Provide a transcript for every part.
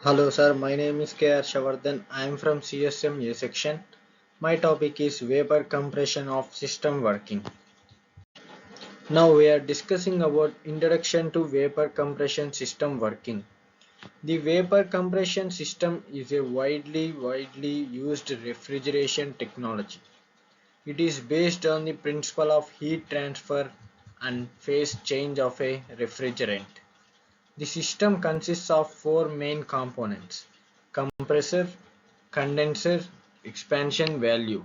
Hello sir, my name is K.R. Shavardhan. I am from CSMA section. My topic is vapor compression of system working. Now we are discussing about introduction to vapor compression system working. The vapor compression system is a widely used refrigeration technology. It is based on the principle of heat transfer and phase change of a refrigerant. The system consists of four main components: compressor, condenser, expansion valve,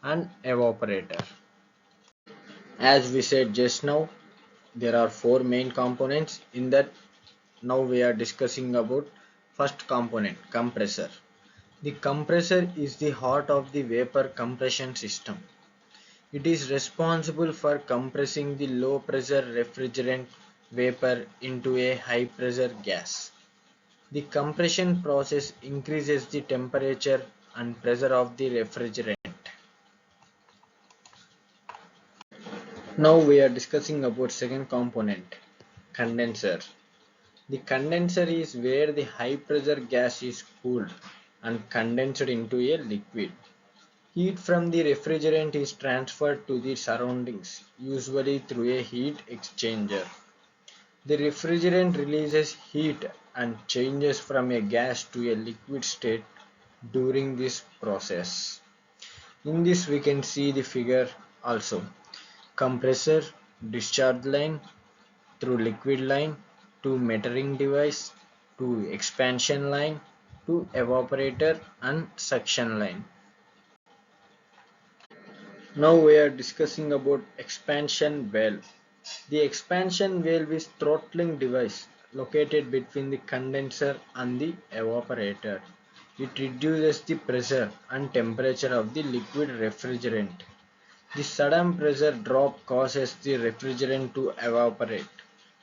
and evaporator. As we said just now, there are four main components. In that, now we are discussing about first component, compressor. The compressor is the heart of the vapor compression system. It is responsible for compressing the low pressure refrigerant vapor into a high pressure gas. The compression process increases the temperature and pressure of the refrigerant. Now we are discussing about second component, condenser. The condenser is where the high pressure gas is cooled and condensed into a liquid. Heat from the refrigerant is transferred to the surroundings, usually through a heat exchanger. The refrigerant releases heat and changes from a gas to a liquid state during this process. In this we can see the figure also. Compressor, discharge line, through liquid line, to metering device, to expansion line, to evaporator and suction line. Now we are discussing about expansion valve. The expansion valve is throttling device located between the condenser and the evaporator. It reduces the pressure and temperature of the liquid refrigerant. The sudden pressure drop causes the refrigerant to evaporate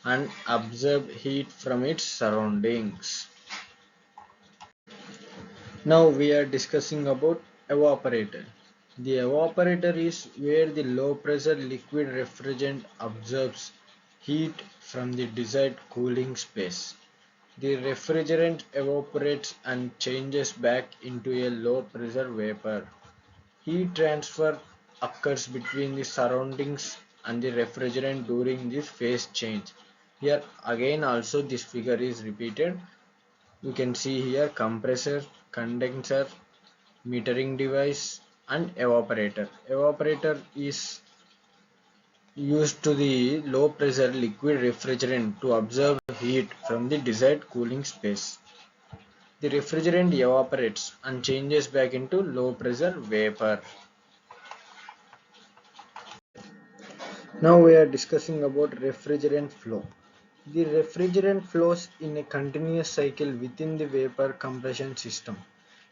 and absorb heat from its surroundings. Now we are discussing about evaporator. The evaporator is where the low pressure liquid refrigerant absorbs heat from the desired cooling space. The refrigerant evaporates and changes back into a low pressure vapor. Heat transfer occurs between the surroundings and the refrigerant during this phase change. Here again also this figure is repeated. You can see here compressor, condenser, metering device and evaporator. Evaporator is used to the low pressure liquid refrigerant to absorb heat from the desired cooling space. The refrigerant evaporates and changes back into low pressure vapor. Now we are discussing about refrigerant flow. The refrigerant flows in a continuous cycle within the vapor compression system.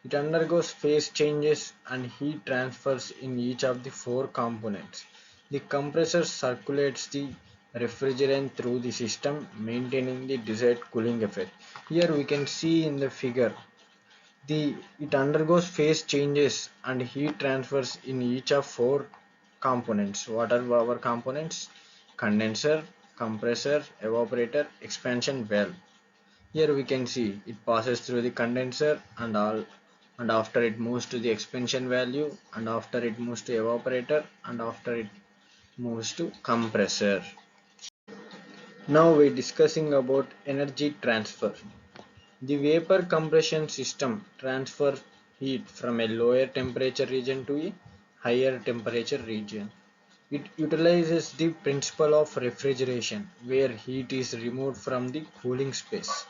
It undergoes phase changes and heat transfers in each of the four components. The compressor circulates the refrigerant through the system, maintaining the desired cooling effect. Here we can see in the figure, it undergoes phase changes and heat transfers in each of four components. What are our components? Condenser, compressor, evaporator, expansion valve. Here we can see it passes through the condenser and after it moves to the expansion valve and after it moves to evaporator and after it moves to compressor. Now we are discussing about energy transfer. The vapor compression system transfers heat from a lower temperature region to a higher temperature region. It utilizes the principle of refrigeration, where heat is removed from the cooling space.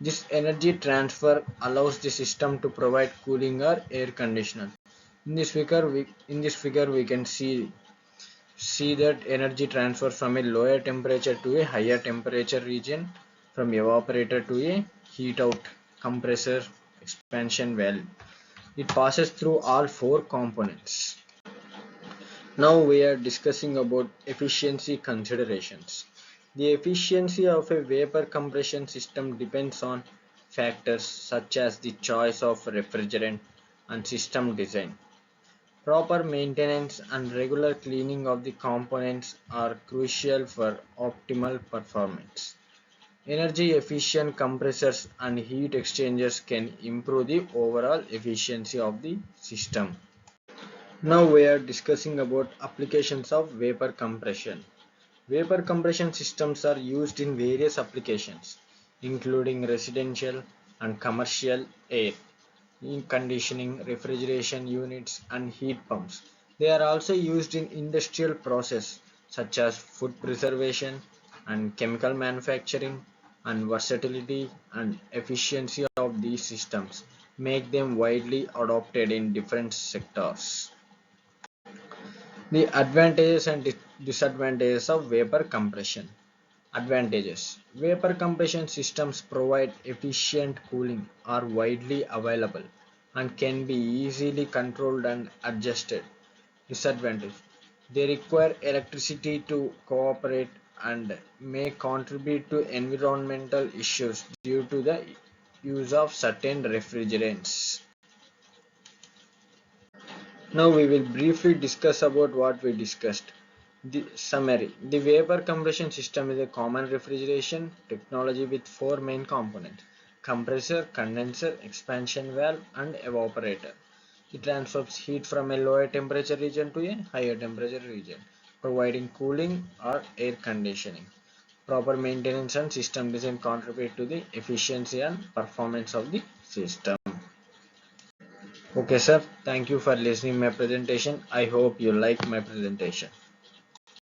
This energy transfer allows the system to provide cooling or air conditioner. In this figure we can see that energy transfer from a lower temperature to a higher temperature region, from evaporator to a heat out compressor expansion valve. It passes through all four components. Now we are discussing about efficiency considerations. The efficiency of a vapor compression system depends on factors such as the choice of refrigerant and system design. Proper maintenance and regular cleaning of the components are crucial for optimal performance. Energy efficient compressors and heat exchangers can improve the overall efficiency of the system. Now we are discussing about applications of vapor compression. Vapor compression systems are used in various applications, including residential and commercial air conditioning, refrigeration units, and heat pumps. They are also used in industrial process such as food preservation and chemical manufacturing, and versatility and efficiency of these systems make them widely adopted in different sectors. The advantages and disadvantages of vapor compression. Advantages: vapor compression systems provide efficient cooling, are widely available, and can be easily controlled and adjusted. Disadvantage: they require electricity to cooperate and may contribute to environmental issues due to the use of certain refrigerants. Now we will briefly discuss about what we discussed. The summary. The vapor compression system is a common refrigeration technology with four main components: compressor, condenser, expansion valve, and evaporator. It transfers heat from a lower temperature region to a higher temperature region, providing cooling or air conditioning. Proper maintenance and system design contribute to the efficiency and performance of the system. Okay, sir. Thank you for listening my presentation. I hope you like my presentation.